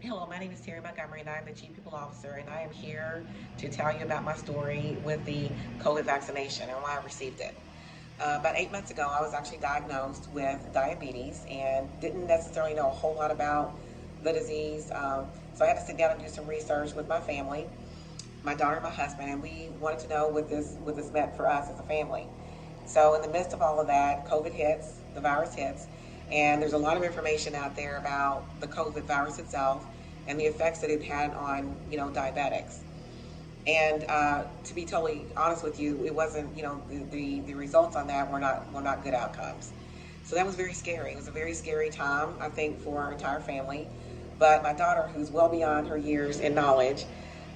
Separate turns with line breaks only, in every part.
Hello, my name is Terri Montgomery, and I'm the Chief People Officer, and I am here to tell you about my story with the COVID vaccination and why I received it. About 8 months ago, I was actually diagnosed with diabetes and didn't necessarily know a whole lot about the disease. So I had to sit down and do some research with my family, my daughter and my husband, and we wanted to know what this meant for us as a family. So in the midst of all of that, COVID hits, the virus hits, and there's a lot of information out there about the COVID virus itself and the effects that it had on, diabetics. And to be totally honest with you, it wasn't, the results on that were not good outcomes. So that was very scary. It was a very scary time, I think, for our entire family. But my daughter, who's well beyond her years in knowledge,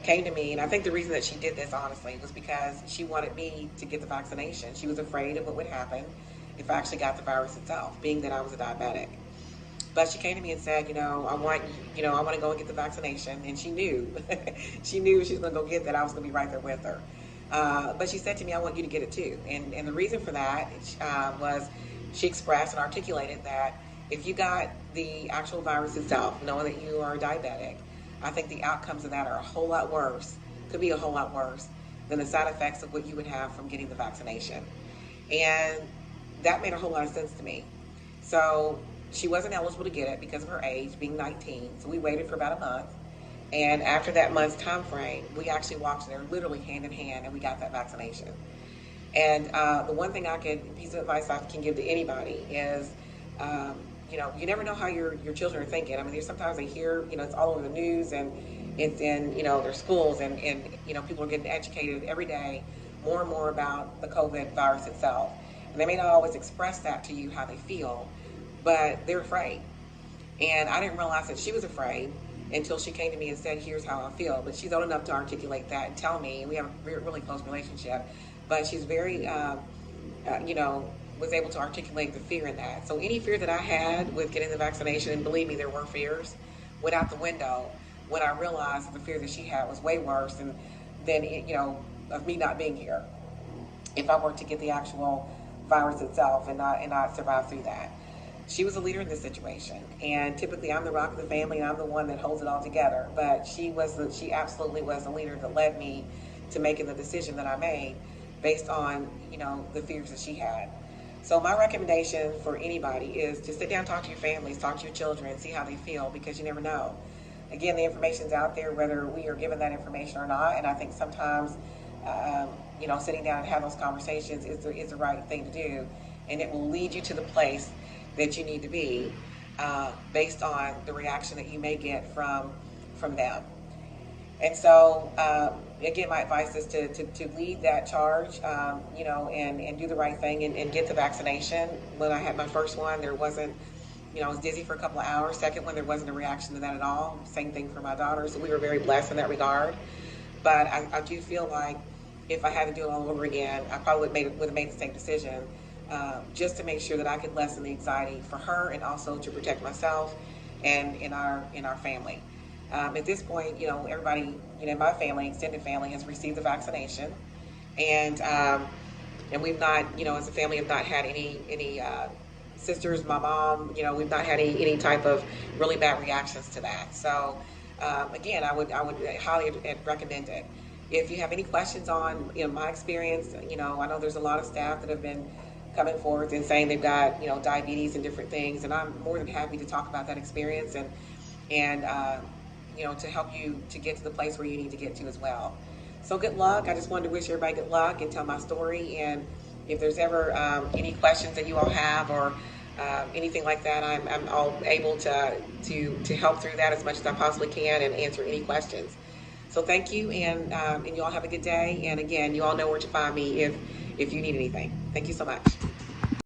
came to me, and I think the reason that she did this, honestly, was because she wanted me to get the vaccination. She was afraid of what would happen if I actually got the virus itself, being that I was a diabetic. But she came to me and said, I want to go and get the vaccination. And she knew, she knew she was going to go get that. I was going to be right there with her. But she said to me, I want you to get it too. And the reason for that was she expressed and articulated that if you got the actual virus itself, knowing that you are diabetic, I think the outcomes of that are a whole lot worse, could be a whole lot worse than the side effects of what you would have from getting the vaccination. And that made a whole lot of sense to me. So she wasn't eligible to get it because of her age, being 19. So we waited for about a month. And after that month's time frame, we actually walked there literally hand in hand and we got that vaccination. And the one thing piece of advice I can give to anybody is, you never know how your children are thinking. I mean, there's sometimes they hear, it's all over the news and it's in, their schools and people are getting educated every day more and more about the COVID virus itself. And they may not always express that to you how they feel, but they're afraid. And I didn't realize that she was afraid until she came to me and said, here's how I feel. But she's old enough to articulate that and tell me, and we have a really close relationship. But she's very, was able to articulate the fear in that. So any fear that I had with getting the vaccination, and believe me, there were fears, went out the window when I realized that the fear that she had was way worse than of me not being here if I were to get the actual virus itself and not survive through that. She was a leader in this situation, and typically I'm the rock of the family and I'm the one that holds it all together, but she absolutely was the leader that led me to making the decision that I made based on the fears that she had. So my recommendation for anybody is to sit down, talk to your families, talk to your children, see how they feel, because you never know. Again, the information's out there whether we are given that information or not, and I think sometimes sitting down and having those conversations is the right thing to do, and it will lead you to the place that you need to be based on the reaction that you may get from them. And so, again, my advice is to lead that charge, and do the right thing and get the vaccination. When I had my first one, there wasn't, I was dizzy for a couple of hours. Second one, there wasn't a reaction to that at all. Same thing for my daughter. So we were very blessed in that regard. But I do feel like if I had to do it all over again, I probably would have made the same decision, just to make sure that I could lessen the anxiety for her and also to protect myself and in our family. At this point, everybody, my family, extended family, has received the vaccination, and we've not, as a family, have not had any sisters, my mom, we've not had any type of really bad reactions to that. So, again, I would highly recommend it. If you have any questions on, my experience, I know there's a lot of staff that have been coming forward and saying they've got, diabetes and different things, and I'm more than happy to talk about that experience and to help you to get to the place where you need to get to as well. So good luck. I just wanted to wish everybody good luck and tell my story. And if there's ever any questions that you all have or anything like that, I'm all able to help through that as much as I possibly can and answer any questions. So thank you, and you all have a good day. And again, you all know where to find me if you need anything. Thank you so much.